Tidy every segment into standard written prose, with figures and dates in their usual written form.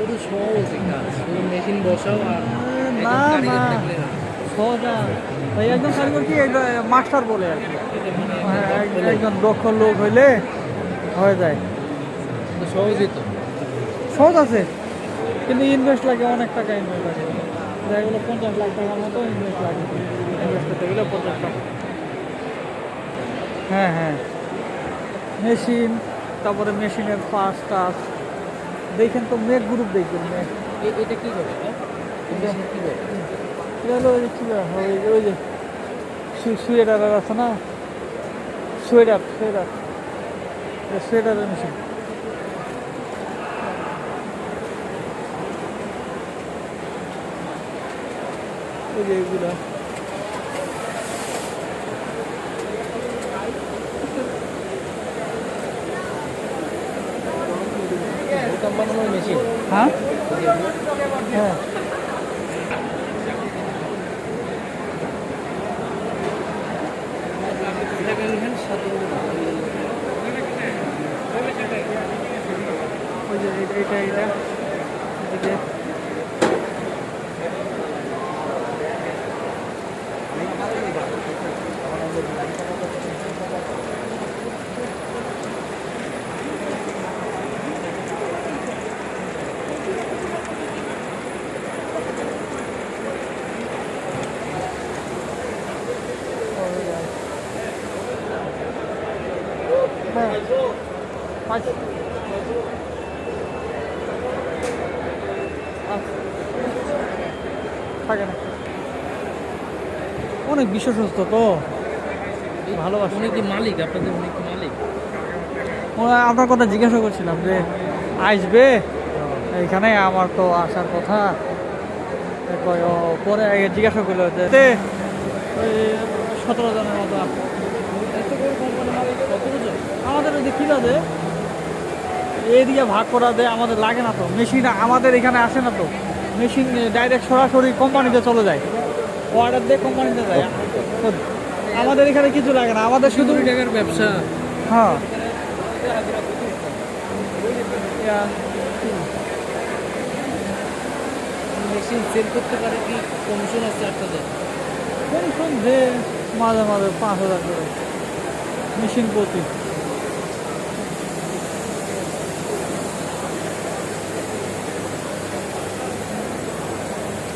পুরো সহজই কাজ, শুধু মেশিন বসাও আর না একজন না কারিগর থাকলে না। সোজা ভাই, একজন কারিগর কি মাস্টার বলে আর কি। এটা মানে হ্যাঁ, দক্ষ লোক। একজন দক্ষ লোক হইলে হয়ে যায়। তো সহজই তো। সহজ আছে, কিন্তু ইনভেস্ট লাগে, অনেক টাকা ইনভেস্ট লাগে। যেগুলো 50 লাখ টাকার মতো ইনভেস্ট লাগে, ইনভেস্ট করতে গেলে 50 লাখ। হ্যাঁ হ্যাঁ, মেশিন, তারপরে মেশিনের পাস টাস দেখেন তো, মেক গ্রুপ দেখবেন, মেক। এটা কি করে? এটা কি করে? এটা হলো ওই যে কী বলে, ওই যে সোয়েটার আছে না, সোয়েটার সোয়েটার, সোয়েটারের মেশিন। ওই যে এগুলা বোতাম বানানোর মেশিন। হ্যাঁ হ্যাঁ, সেকেন্ড হ্যান্ড সাথে ওই যে এটা এটা এদিকে হ্যাঁ, আচ্ছা থাকে না, অনেক বিশ্বস্ত তো, ভালোবাসা। উনি কি মালিক? আপনাদের উনি কি মালিক? আপনার কথা জিজ্ঞাসা করছিলাম যে আসবে এইখানে, আমার তো আসার কথা। কয় ও, পরে জিজ্ঞাসা করলো যে ওই 17 জনের মতো আছে। এত বড় কোম্পানি মালিক 17 জন? আমাদের ওই যে কী বাজে এদিকে ভাগ করা দেয়, আমাদের লাগে না তো, মেশিন আমাদের এখানে আসে না তো, মেশিন ডাইরেক্ট সরাসরি কোম্পানিতে চলে যায়, অর্ডার দিয়ে কোম্পানিতে যায়। আমাদের এখানে কিছু লাগে না, আমাদের শুধু 2 টাকার ব্যবসা। হ্যাঁ। মেশিন সেল করতে পারে কি কমিশন আছে আপনাদের? কমিশন যে মাঝে মাঝে 5,000 করে মেশিন প্রতি।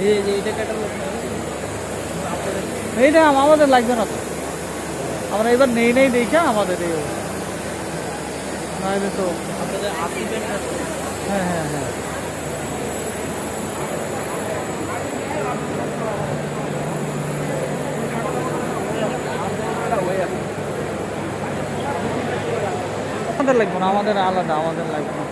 এই যে এটা ক্যাটালগ এইটা আমাদের লাগবে না তো, আমরা এবার নেই নেই দেখে আমাদের এই অবস্থা। নাহলে তো আপনাদের 80 ব্যান্ড আছে। হ্যাঁ হ্যাঁ হ্যাঁ, আমাদের লাগবে না, আমাদের আলাদা, আমাদের লাগবে না।